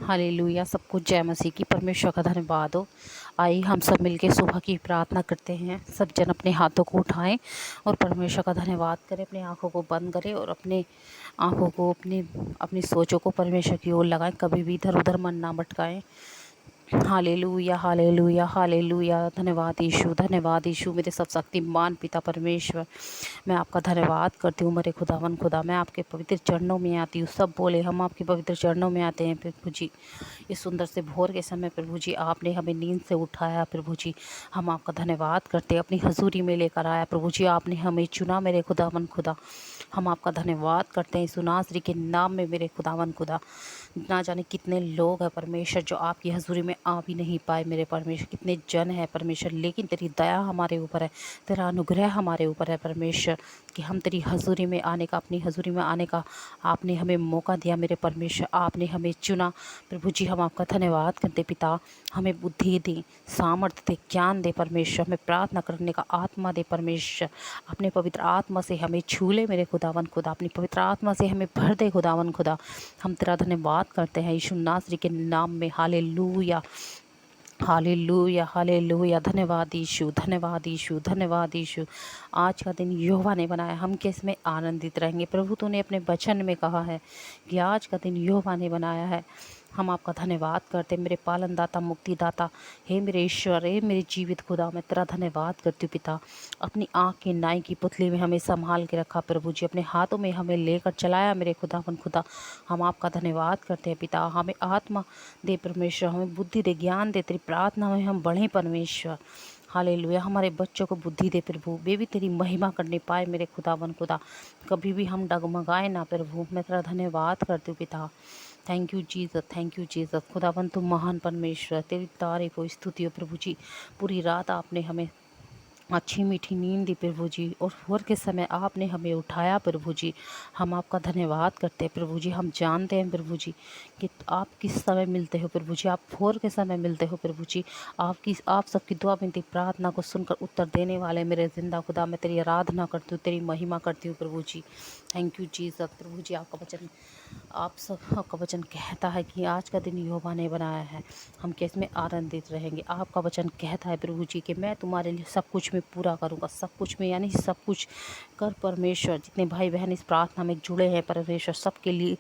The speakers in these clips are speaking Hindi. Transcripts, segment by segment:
हालेलुया। सबको जय मसीह की। परमेश्वर का धन्यवाद हो। आइए हम सब मिलके सुबह की प्रार्थना करते हैं। सब जन अपने हाथों को उठाएं और परमेश्वर का धन्यवाद करें। अपनी आंखों को बंद करें और अपने आंखों को अपनी सोचों को परमेश्वर की ओर लगाएं। कभी भी इधर उधर मन ना भटकाएं। Hallelujah hallelujah hallelujah. धन्यवाद यीशु, धन्यवाद यीशु। मेरे सब शक्तिमान पिता परमेश्वर, मैं आपका धन्यवाद करती हूँ। मेरे खुदावन खुदा, मैं आपके पवित्र चरणों में आती हूँ। सब बोले हम आपके पवित्र चरणों में आते हैं प्रभु जी। इस सुंदर से भोर के समय प्रभु जी आपने हमें नींद से उठाया प्रभु जी। हम आपका धन्यवाद करते हैं। अपनी हजूरी में लेकर आया प्रभु जी। आपने हमें चुना मेरे खुदावन खुदा। हम आपका धन्यवाद करते हैं। सुनासरी के नाम में मेरे खुदावन खुदा, ना जाने कितने लोग हैं परमेश्वर जो आपकी हजूरी में आ भी नहीं पाए मेरे परमेश्वर। कितने जन है परमेश्वर, लेकिन तेरी दया हमारे ऊपर है, तेरा अनुग्रह हमारे ऊपर है परमेश्वर, कि हम तेरी हजूरी में आने का, अपनी हजूरी में आने का आपने हमें मौका दिया मेरे परमेश्वर। आपने हमें चुना प्रभु जी। हम आपका धन्यवाद करते पिता। हमें बुद्धि दे, सामर्थ्य दे, ज्ञान दे परमेश्वर। हमें प्रार्थना करने का आत्मा दे परमेश्वर। अपने पवित्र आत्मा से हमें छू ले मेरे खुदावन खुदा। अपनी पवित्र आत्मा से हमें भर दे खुदावन खुदा। हम तेरा धन्यवाद करते हैं यीशु नासरी के नाम में। Hallelujah hallelujah hallelujah. धन्यवाद यीशु, धन्यवाद यीशु, धन्यवाद यीशु। आज का दिन यहोवा ने बनाया, हम किस में आनंदित रहेंगे। प्रभु तूने अपने वचन में कहा है कि आज का दिन यहोवा ने बनाया है। हम आपका धन्यवाद करते, मेरे पालन दाता, मुक्तिदाता, हे मेरे ईश्वर, हे मेरे जीवित खुदा, मैं तेरा धन्यवाद करती हूँ पिता। अपनी आँख की नाई की पुतली में हमें संभाल के रखा प्रभु जी। अपने हाथों में हमें लेकर चलाया मेरे खुदावन खुदा। हम आपका धन्यवाद करते हैं पिता। हमें आत्मा दे परमेश्वर, हमें बुद्धि दे, ज्ञान दे। तेरी प्रार्थना में हम बढ़ें परमेश्वर। हालेलुया। हमारे बच्चों को बुद्धि दे प्रभु, वे भी तेरी महिमा करने पाए मेरे खुदावन खुदा। कभी भी हम डगमगाए ना प्रभु। मैं तेरा धन्यवाद करती हूँ पिता। Thank you Jesus, thank you Jesus. खुदावन तुम महान परमेश्वर, तेरी तारीफ हो, स्तुति हो प्रभु जी। पूरी रात आपने हमें अच्छी मीठी नींद दी प्रभु जी, और भोर के समय आपने हमें उठाया प्रभु जी। हम आपका धन्यवाद करते हैं प्रभु जी। हम जानते हैं प्रभु जी कि आप किस समय मिलते हो प्रभु जी। आप भोर के समय मिलते हो प्रभु जी। आप सबकी दुआ विनती प्रार्थना को सुनकर उत्तर देने वाले मेरे जिंदा खुदा, मैं तेरी आराधना करती हूँ, तेरी महिमा करती हूँ प्रभु जी। Thank you Jesus. प्रभु जी आपका वचन, आप सबका वचन कहता है कि आज का दिन यहोवा ने बनाया है, हम कैसे में आनंदित रहेंगे। आपका वचन कहता है प्रभु जी कि मैं तुम्हारे लिए सब कुछ में पूरा करूँगा। सब कुछ में यानी सब कुछ कर परमेश्वर। जितने भाई बहन इस प्रार्थना में जुड़े हैं परमेश्वर, सबके लिए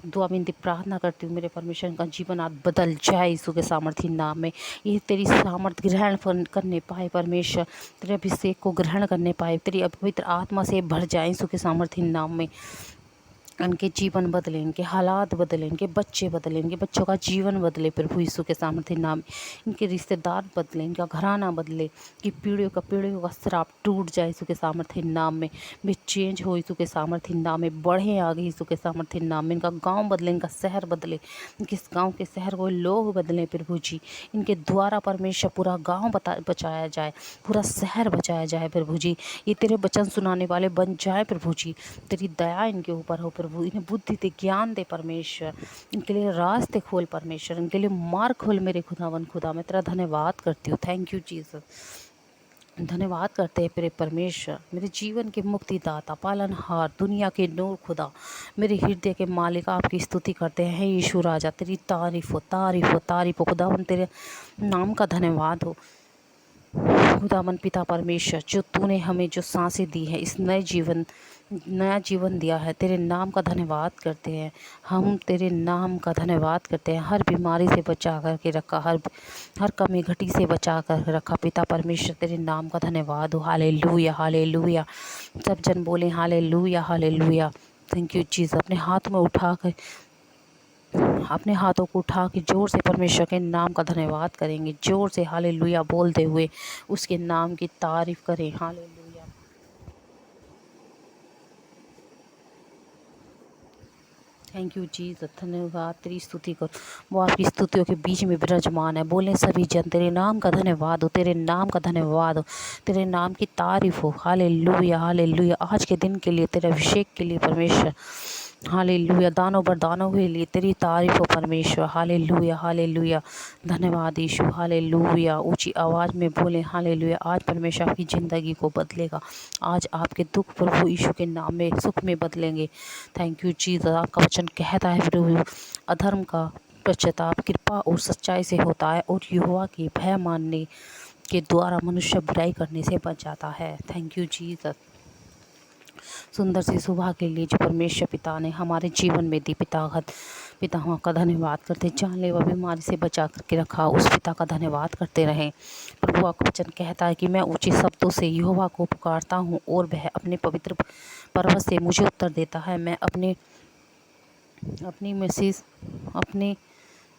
दुआ विनती प्रार्थना करती हूँ मेरे परमेश्वर का जीवन आज बदल जाए यीशु के सामर्थ्य नाम में। ये तेरी सामर्थ्य ग्रहण करने पाए परमेश्वर, तेरे अभिषेक को ग्रहण करने पाए, तेरी पवित्र आत्मा से भर जाए यीशु के सामर्थ्य नाम में। इनके जीवन बदले, इनके हालात बदले, इनके बच्चे बदले, इनके बच्चों का जीवन बदले प्रभु यीशु के सामर्थ्य नाम में। इनके रिश्तेदार बदले, इनका घराना बदले, कि पीढ़ियों का श्राप टूट जाए यीशु के सामर्थ्य नाम में। वे चेंज हो यीशु के सामर्थ्य नाम में, बढ़े आगे यीशु के सामर्थ्य नाम में। इनका गांव बदले, इनका शहर बदले, इनके गांव के शहर को लोग बदले प्रभु जी। इनके द्वारा परमेश्वर पूरा गांव बचाया जाए, पूरा शहर बचाया जाए प्रभु जी। ये तेरे वचन सुनाने वाले बन जाए प्रभु जी। तेरी दया इनके ऊपर हो प्रभु। इन्हें बुद्धि दे, ज्ञान दे परमेश्वर। इनके लिए रास्ते खोल परमेश्वर, इनके लिए मार्ग खोल मेरे खुदावन खुदा। मैं तेरा धन्यवाद करती हूँ। Thank you Jesus. धन्यवाद करते हैं मेरे परमेश्वर, मेरे जीवन के मुक्तिदाता, पालनहार, दुनिया के नूर खुदा, मेरे हृदय के मालिक। आपकी स्तुति करते हैं यीशु राजा। तेरी तारीफ हो, तारीफ हो, तारीफ हो खुदावन। तेरे नाम का धन्यवाद हो खुदावन पिता परमेश्वर, जो तूने हमें जो सांसें दी है, इस नया जीवन दिया है। तेरे नाम का धन्यवाद करते हैं हम, तेरे नाम का धन्यवाद करते हैं। हर बीमारी से बचा करके रखा, हर कमी घटी से बचा कर रखा पिता परमेश्वर। तेरे नाम का धन्यवाद हो। Hallelujah hallelujah. सब जन बोले hallelujah hallelujah. Thank you Jesus. अपने हाथों को उठा के जोर से परमेश्वर के नाम का धन्यवाद करेंगे। जोर से हालेलुया बोलते हुए उसके नाम की तारीफ करें। हालेलुया। Thank you Jesus. धन्यवाद। तेरी स्तुति करो, वो आपकी स्तुतियों के बीच में विराजमान है। बोले सभी जन तेरे नाम का धन्यवाद हो, तेरे नाम का धन्यवाद हो, तेरे नाम की तारीफ हो। Hallelujah hallelujah. आज के दिन के लिए, तेरे अभिषेक के लिए परमेश्वर, हालेलुया। दानों बरदानों के लिए तेरी तारीफ हो परमेश्वर। Hallelujah hallelujah. धन्यवाद यीशु। हालेलुया। ऊंची आवाज़ में बोले हालेलुया। आज परमेश्वर आपकी ज़िंदगी को बदलेगा। आज आपके दुख प्रभु यीशु के नाम में सुख में बदलेंगे। Thank you Jesus. आपका वचन कहता है प्रभु, अधर्म का पश्चाताप कृपा और सच्चाई से होता है और यहोवा के भय मानने के द्वारा मनुष्य बुराई करने से बच जाता है। Thank you Jesus. सुंदर सी सुबह के लिए जो परमेश्वर पिता ने हमारे जीवन में दी, पिताओं का धन्यवाद करते। जानलेवा बीमारी से बचा करके रखा, उस पिता का धन्यवाद करते रहें। प्रभु का वचन कहता है कि मैं ऊंचे शब्दों से यहोवा को पुकारता हूँ और वह अपने पवित्र पर्वत से मुझे उत्तर देता है। मैं अपनी मैसेज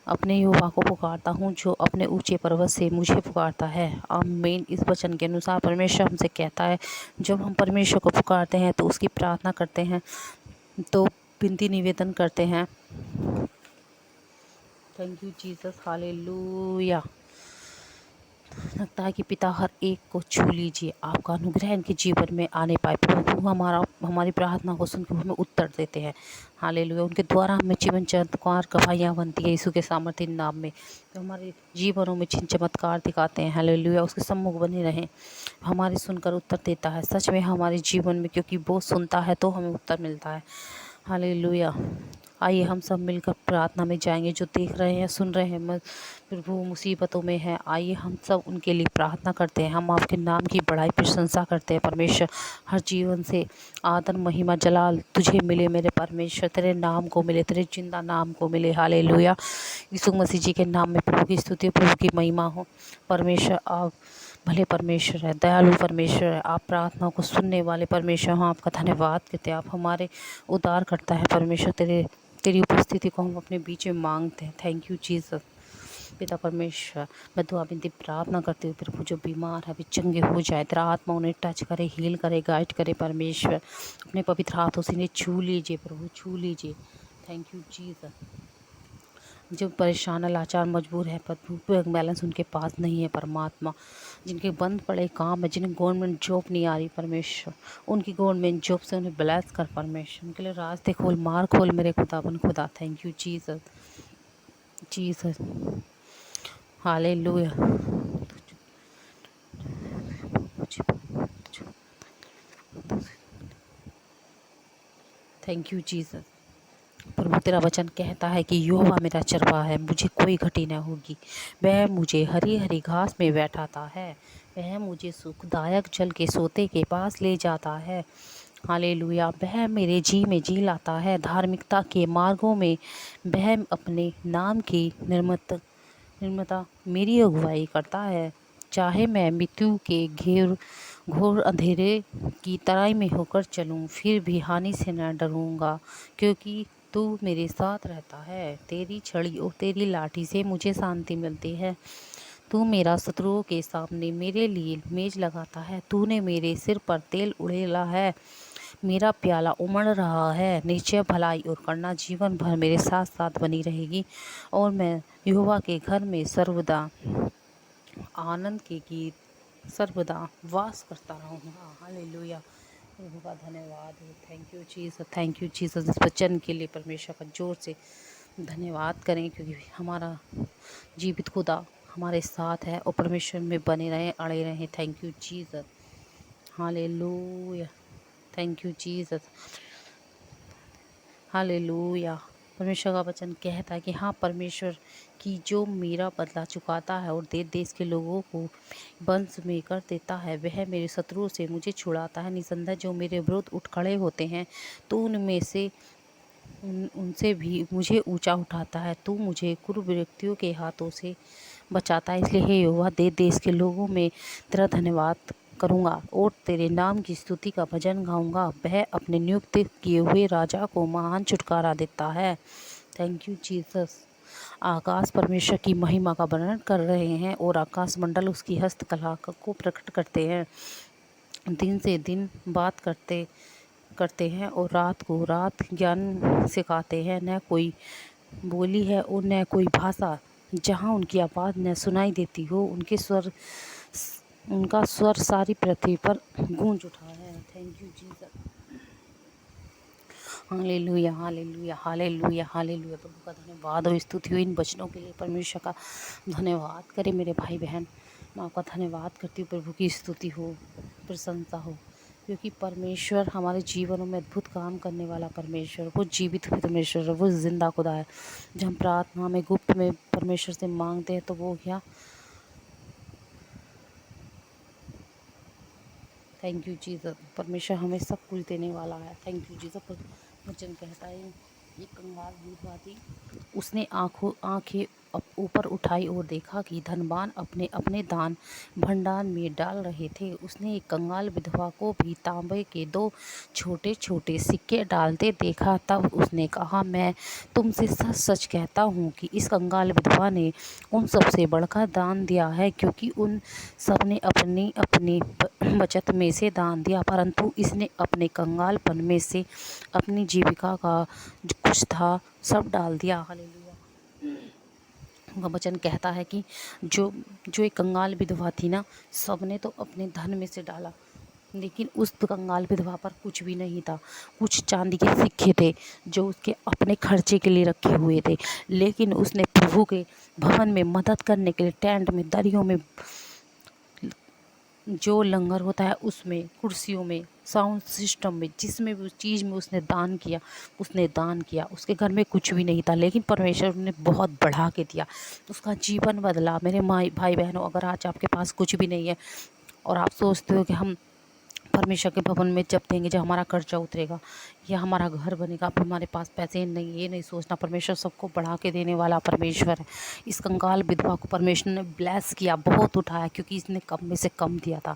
अपने यहोवा को पुकारता हूँ जो अपने ऊंचे पर्वत से मुझे पुकारता है। आमीन। इस वचन के अनुसार परमेश्वर हमसे कहता है, जब हम परमेश्वर को पुकारते हैं तो उसकी प्रार्थना करते हैं, तो विनती निवेदन करते हैं। Thank you Jesus, hallelujah. लगता है कि पिता हर एक को छू लीजिए, आपका अनुग्रह इनके जीवन में आने पाए। प्रभु हमारी प्रार्थना को सुनकर हमें उत्तर देते हैं। हालेलुया। उनके द्वारा हमें जीवन चमत्कार गवाहियाँ बनती है यीशु के सामर्थ्य नाम में। तो हमारे जीवनों में चिन्ह चमत्कार दिखाते हैं। हालेलुया। उसके सम्मुख बने रहें, हमारे सुनकर उत्तर देता है। सच में हमारे जीवन में, क्योंकि वो सुनता है तो हमें उत्तर मिलता है। हालेलुया। आइए हम सब मिलकर प्रार्थना में जाएंगे। जो देख रहे हैं, सुन रहे हैं, प्रभु मुसीबतों में है, आइए हम सब उनके लिए प्रार्थना करते हैं। हम आपके नाम की बड़ाई प्रशंसा करते हैं। परमेश्वर, हर जीवन से आदर महिमा जलाल तुझे मिले मेरे परमेश्वर, तेरे नाम को मिले, तेरे जिंदा नाम को मिले। हालेलुया। यीशु मसीह जी के नाम में प्रभु की स्तुति, प्रभु की महिमा हो। परमेश्वर आप भले परमेश्वर है, दयालु परमेश्वर है, आप प्रार्थनाओं को सुनने वाले परमेश्वर, हम आपका धन्यवाद करते हैं। आप हमारे उद्धार करता है परमेश्वर। तेरी उपस्थिति को हम अपने बीच में मांगते हैं। Thank you Jesus. पिता परमेश्वर, मैं दुआ विनती प्रार्थना करती हूँ, प्रभु जो बीमार है वे चंगे हो जाए। तेरा आत्मा उन्हें टच करे, हील करे, गाइड करे। परमेश्वर, अपने पवित्र हाथों से इन्हें छू लीजिए प्रभु, छू लीजिए। Thank you Jesus. जो परेशान, लाचार, मजबूर है प्रभु, बैंक बैलेंस उनके पास नहीं है परमात्मा, जिनके बंद पड़े काम है, जिन्हें गवर्नमेंट जॉब नहीं आ रही परमेश्वर, उनकी गवर्नमेंट जॉब से उन्हें ब्लेस कर परमेश्वर। उनके लिए रास्ते खोल, मार्ग खोल मेरे खुदाबंद खुदा। Thank you Jesus, Jesus. Hallelujah. Thank you Jesus. प्रभु तेरा वचन कहता है कि यहोवा मेरा चरवाहा है, मुझे कोई घटी न होगी। वह मुझे हरी हरी घास में बैठाता है, वह मुझे सुखदायक जल के सोते के पास ले जाता है। हालेलुया। वह मेरे जी में जी लाता है, धार्मिकता के मार्गों में वह अपने नाम की निर्मता मेरी अगुवाई करता है। चाहे मैं मृत्यु के घोर अंधेरे की तराई में होकर चलूं, फिर भी हानि से न डरूंगा, क्योंकि तू मेरे साथ रहता है। तेरी छड़ी और तेरी लाठी से मुझे शांति मिलती है। तू मेरा शत्रुओं के सामने मेरे लिए मेज लगाता है। तूने मेरे सिर पर तेल उड़ेला है, मेरा प्याला उमड़ रहा है। निश्चय भलाई और करुणा जीवन भर मेरे साथ साथ बनी रहेगी, और मैं यहोवा के घर में सर्वदा आनंद के गीत सर्वदा वास करता रहूँगा। हालेलुया। प्रभु का धन्यवाद हो। Thank you Jesus, thank you Jesus. इस वचन के लिए परमेश्वर का जोर से धन्यवाद करें, क्योंकि हमारा जीवित खुदा हमारे साथ है और परमेश्वर में बने रहें, अड़े रहें। Thank you Jesus, hallelujah. Thank you Jesus, hallelujah. परमेश्वर का वचन कहता है कि हाँ, परमेश्वर की जो मेरा बदला चुकाता है और देश देश के लोगों को वंश में कर देता है, वह मेरे शत्रुओं से मुझे छुड़ाता है। निसंदेह जो मेरे विरुद्ध उठ खड़े होते हैं, तो उनमें से उनसे भी मुझे ऊंचा उठाता है। तू मुझे क्रूर व्यक्तियों के हाथों से बचाता है। इसलिए हे यहोवा, देश देश के लोगों में तेरा धन्यवाद करूँगा और तेरे नाम की स्तुति का भजन गाऊंगा। वह अपने नियुक्त किए हुए राजा को महान छुटकारा देता है। Thank you Jesus. आकाश परमेश्वर की महिमा का वर्णन कर रहे हैं और आकाश मंडल उसकी हस्तकला को प्रकट करते हैं। दिन से दिन बात करते हैं और रात को रात ज्ञान सिखाते हैं। न कोई बोली है और न कोई भाषा जहाँ उनकी आवाज़ न सुनाई देती हो। उनका स्वर सारी पृथ्वी पर गूंज उठा है। Thank you Jesus. Hallelujah, hallelujah, hallelujah, hallelujah. प्रभु का धन्यवाद और स्तुति हो इन वचनों के लिए। परमेश्वर का धन्यवाद करें मेरे भाई बहन। मैं आपका धन्यवाद करती हूँ। प्रभु की स्तुति हो, प्रशंसा हो। क्योंकि परमेश्वर हमारे जीवनों में अद्भुत काम करने वाला परमेश्वर, वो जीवित परमेश्वर है, वो जिंदा खुदा है। जब हम प्रार्थना में गुप्त में परमेश्वर से मांगते हैं तो वो क्या, थैंक यू जीसस, परमेश्वर हमें सब कुछ देने वाला है। Thank you Jesus. वचन कहता है, एक कंगाल विधवा थी, उसने आंखें ऊपर उठाई और देखा कि धनवान अपने अपने दान भंडार में डाल रहे थे। उसने एक कंगाल विधवा को भी तांबे के 2 छोटे छोटे सिक्के डालते देखा। तब उसने कहा, मैं तुमसे सच सच कहता हूँ कि इस कंगाल विधवा ने उन सबसे बढ़कर दान दिया है, क्योंकि उन सब ने अपनी अपनी बचत में से दान दिया, परंतु इसने अपने कंगालपन में से अपनी जीविका का जो कुछ था सब डाल दिया। हालेलुया। उनका वचन कहता है कि जो जो एक कंगाल विधवा थी ना, सबने तो अपने धन में से डाला, लेकिन उस कंगाल विधवा पर कुछ भी नहीं था। कुछ चांदी के सिक्के थे जो उसके अपने खर्चे के लिए रखे हुए थे, लेकिन उसने प्रभु के भवन में मदद करने के लिए टेंट में, दरियों में, जो लंगर होता है उसमें, कुर्सियों में, साउंड सिस्टम में, जिसमें भी उस चीज़ में उसने दान किया, उसने दान किया। उसके घर में कुछ भी नहीं था, लेकिन परमेश्वर ने बहुत बढ़ा के दिया, उसका जीवन बदला। मेरे माँ भाई बहनों, अगर आज आपके पास कुछ भी नहीं है और आप सोचते हो कि हम परमेश्वर के भवन में जब देंगे जब हमारा कर्जा उतरेगा या हमारा घर बनेगा, अब हमारे पास पैसे नहीं, ये नहीं सोचना। परमेश्वर सबको बढ़ा के देने वाला परमेश्वर है। इस कंगाल विधवा को परमेश्वर ने ब्लेस किया, बहुत उठाया, क्योंकि इसने कम में से कम दिया था।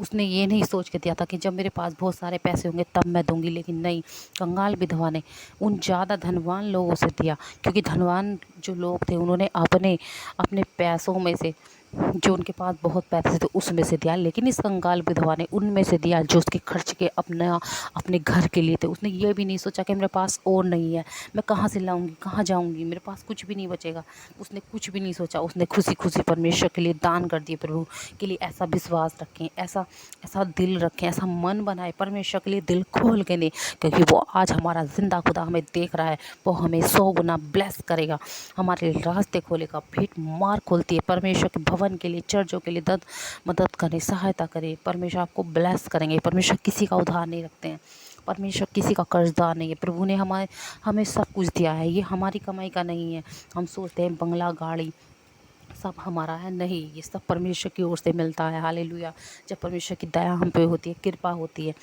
उसने ये नहीं सोच के दिया था कि जब मेरे पास बहुत सारे पैसे होंगे तब मैं दूंगी, लेकिन नहीं, कंगाल विधवा ने उन ज़्यादा धनवान लोगों से दिया, क्योंकि धनवान जो लोग थे उन्होंने अपने अपने पैसों में से, जो उनके पास बहुत पैसे थे उसमें से दिया, लेकिन इस कंगाल विधवा ने उनमें से दिया जो उसके खर्च के अपने घर के लिए थे। उसने ये भी नहीं सोचा कि मेरे पास और नहीं है, मैं कहाँ से लाऊंगी, कहाँ जाऊंगी, मेरे पास कुछ भी नहीं बचेगा। उसने कुछ भी नहीं सोचा, उसने खुशी खुशी परमेश्वर के लिए दान कर दिए। प्रभु के लिए ऐसा विश्वास रखें, ऐसा ऐसा दिल रखें, ऐसा मन बनाए, परमेश्वर के लिए दिल खोल के दें, क्योंकि वो आज हमारा जिंदा खुदा हमें देख रहा है। वो हमें 100 गुना ब्लेस करेगा, हमारे रास्ते खोलेगा, भीट मार खोलती है परमेश्वर के भवन के लिए, चर्चों के लिए मदद करें, सहायता करें। परमेश्वर आपको ब्लेस करेंगे। परमेश्वर किसी का उधार नहीं रखते हैं, परमेश्वर किसी का कर्जदार नहीं है। प्रभु ने हमें सब कुछ दिया है, ये हमारी कमाई का नहीं है। हम सोचते हैं बंगला गाड़ी सब हमारा है, नहीं, ये सब परमेश्वर की ओर से मिलता है। हालेलुया। जब परमेश्वर की दया हम पे होती है, कृपा होती है,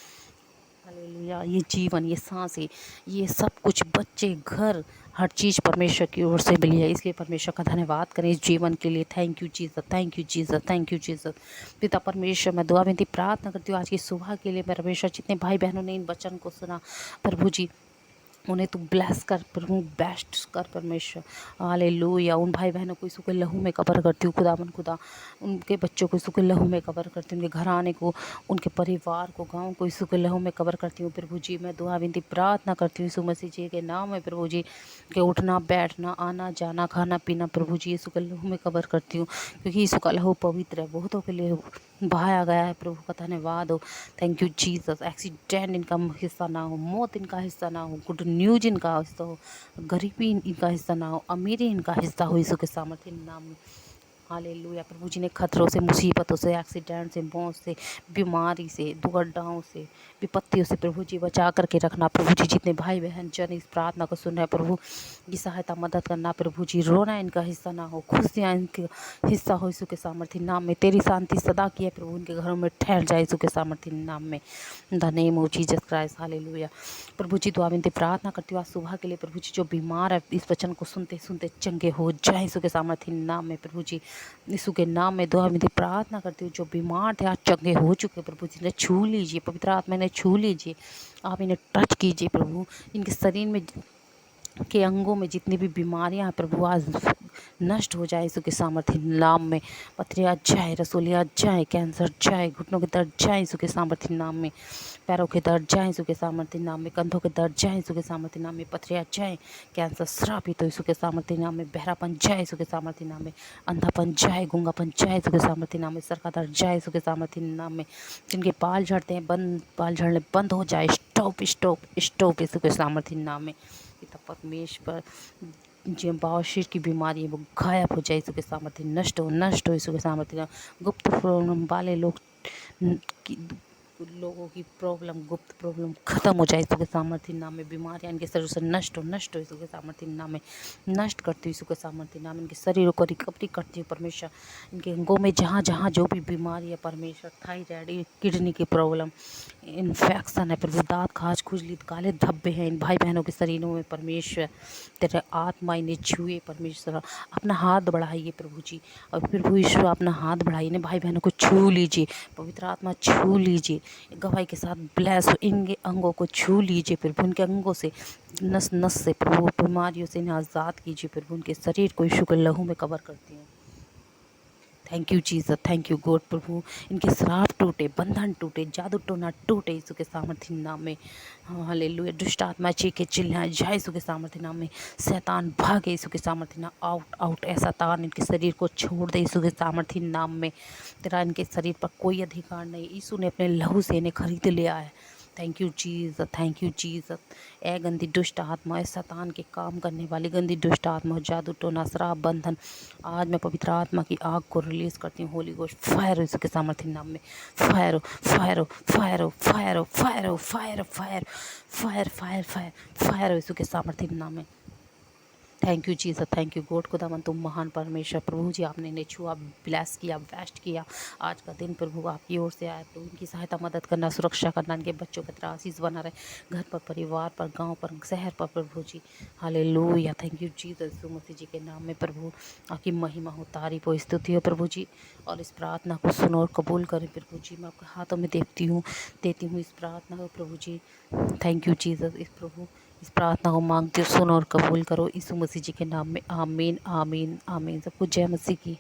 हालेलुया, ये जीवन, ये सांसें, ये सब कुछ, बच्चे, घर, हर चीज़ परमेश्वर की ओर से मिली है। इसलिए परमेश्वर का धन्यवाद करें इस जीवन के लिए। Thank you Jesus, thank you Jesus, thank you Jesus. पिता परमेश्वर, मैं दुआ विनती प्रार्थना करती हूँ आज की सुबह के लिए। परमेश्वर, जितने भाई बहनों ने इन वचन को सुना, प्रभु जी उन्हें तू ब्लेस कर प्रभु, बेस्ट कर परमेश्वर। हालेलुया। उन भाई बहनों को यीशु के लहू में कवर करती हूँ खुदावन खुदा, उनके बच्चों को यीशु के लहू में कवर करती हूँ, उनके घराने को, उनके परिवार को, गांव को यीशु के लहू में कवर करती हूँ। प्रभु जी मैं दुआ विनती प्रार्थना करती हूँ यीशु मसीह जी के नाम में, प्रभु जी के उठना बैठना, आना जाना, खाना पीना, प्रभु जी यीशु के लहू में कवर करती हूँ, क्योंकि यीशु का लहू पवित्र है, बहुतों के लिए बहाया गया है। प्रभु का धन्यवाद हो। Thank you Jesus. एक्सीडेंट इनका हिस्सा ना हो, मौत इनका हिस्सा ना हो, गुड न्यूज इनका हिस्सा हो, गरीबी इनका हिस्सा ना हो, अमीरी इनका हिस्सा हो, यीशु के सामर्थ्य नाम में। हालेलुया। प्रभु जी ने खतरों से, मुसीबतों से, एक्सीडेंट से, मौत से, बीमारी से, दुर्घटनाओं से, विपत्तियों से प्रभु जी बचा करके रखना। प्रभु जी जितने भाई बहन जन इस प्रार्थना को सुन रहे हैं, प्रभु की सहायता मदद करना। प्रभु जी रोना इनका हिस्सा ना हो, खुशियाँ इनके हिस्सा हो, यीशु के सामर्थ्य नाम में। तेरी शांति सदा की है प्रभु, उनके घरों में ठहर जाए यीशु के सामर्थ्य नाम में। The name of Jesus Christ. Hallelujah. प्रभु जी दुआ विनती प्रार्थना करती हूँ आज सुबह के लिए। प्रभु जी जो बीमार है इस वचन को सुनते सुनते चंगे हो जाए यीशु के सामर्थ्य नाम में। प्रभु जी यीशु के नाम में दुआ विनती प्रार्थना करती हूँ, जो बीमार थे आज चंगे हो चुके, प्रभु जी ने छू लीजिए, पवित्र आत्मा ने छू लीजिए, आप इन्हें टच कीजिए प्रभु। इनके शरीर में के अंगों में जितनी भी बीमारियां हैं प्रभु आज नष्ट हो जाए यीशु के सामर्थ्य नाम में। पथरियाँ जाए, रसोलियाँ जाए, कैंसर जाए, घुटनों के दर्द जाए यीशु के सामर्थ्य नाम में, पैरों के दर्द जाए यीशु के सामर्थ्य नाम में, कंधों के दर्द जाए यीशु के सामर्थ्य नाम में, पथरियाँ जाए, कैंसर श्रापित हो यीशु के सामर्थ्य नाम में, बहरापन जाए यीशु के सामर्थ्य नाम में, अंधापन जाए, गूंगापन जाए यीशु के सामर्थ्य नाम में, सर का दर्द जाए यीशु के सामर्थ्य नाम में, जिनके बाल झड़ते हैं बाल झड़ने बंद हो जाए, स्टॉप स्टॉप स्टॉप यीशु के सामर्थ्य नाम में। पिता परमेश्वर, जो बवासीर की बीमारी है वो गायब हो जाए यीशु के सामर्थ्य, नष्ट हो यीशु के सामर्थ्य। गुप्त प्रॉब्लम वाले लोग लोगों की प्रॉब्लम, गुप्त प्रॉब्लम ख़त्म हो जाए यीशु के सामर्थ्य नाम में। बीमारियां इनके शरीर से नष्ट हो यीशु के सामर्थ्य नाम में। नष्ट करती हूँ यीशु के सामर्थ्य नाम में। इनके शरीरों को रिकवरी करती हूँ परमेश्वर। इनके अंगों में जहाँ जहाँ जो भी बीमारी है परमेश्वर, थायराइड, किडनी की प्रॉब्लम, इन्फेक्शन है प्रभु, दांत खाज खुजली, काले धब्बे हैं इन भाई बहनों के शरीरों में परमेश्वर, तेरे आत्मा इन्हें छुए परमेश्वर। अपना हाथ बढ़ाइए प्रभु जी, और प्रभु ईश्वर अपना हाथ बढ़ाइए, इन्हें भाई बहनों को छू लीजिए, पवित्र आत्मा छू लीजिए गवाही के साथ। ब्लेस इनके अंगों को छू लीजिए प्रभु, उनके अंगों से, नस नस से प्रभु, बीमारियों से इन्हें आज़ाद कीजिए प्रभु। उनके शरीर को यीशु के लहू में कवर करती हूँ। Thank you Jesus, thank you God प्रभु। इनके श्राप टूटे, बंधन टूटे, जादू टोना टूटे यीशु के सामर्थ्य नाम में। हालेलुया। दुष्ट आत्मा चीखे चिल्लाए जाए यीशु के सामर्थ्य नाम में। शैतान भागे यीशु के सामर्थ्य नाम। आउट आउट ऐसा तान इनके शरीर को छोड़ दे यीशु के सामर्थ्य नाम में। तेरा इनके शरीर पर कोई अधिकार नहीं, यीशु ने अपने लहू से इन्हें खरीद लिया है। Thank you Jesus, thank you Jesus. ए गंदी दुष्ट आत्मा, शैतान के काम करने वाली गंदी दुष्ट आत्मा, जादू टोना श्राप बंधन, आज मैं पवित्र आत्मा की आग को रिलीज करती हूँ। होली गोस्ट फायर यीशु के सामर्थ्य नाम में। Fire fire fire fire fire fire fire fire fire fire fire यीशु के सामर्थ्य नाम में। Thank you Jesus, thank you God. खुदावन तुम महान परमेश्वर प्रभु जी, आपने इन्हें छुआ, ब्लेस किया, बेस्ट किया। आज का दिन प्रभु आपकी ओर से आया प्रभु, इनकी सहायता मदद करना, सुरक्षा करना, इनके बच्चों की तरह आशीष बना रहे घर पर, परिवार पर, गांव पर, शहर पर प्रभु जी। हालेलुया। थैंक यू जीसस, यीशु मसीह जी के नाम में प्रभु आपकी महिमा हो, तारीफ हो, स्तुति हो प्रभु जी। और इस प्रार्थना को सुनो और कबूल करें प्रभु जी। मैं आपके हाथों में देती हूँ इस प्रार्थना को प्रभु जी। Thank you Jesus. इस प्रभु इस प्रार्थना को मांगते हो, सुनो और कबूल करो यीशु मसीह जी के नाम में। आमीन आमीन आमीन। सबको जय मसीह की।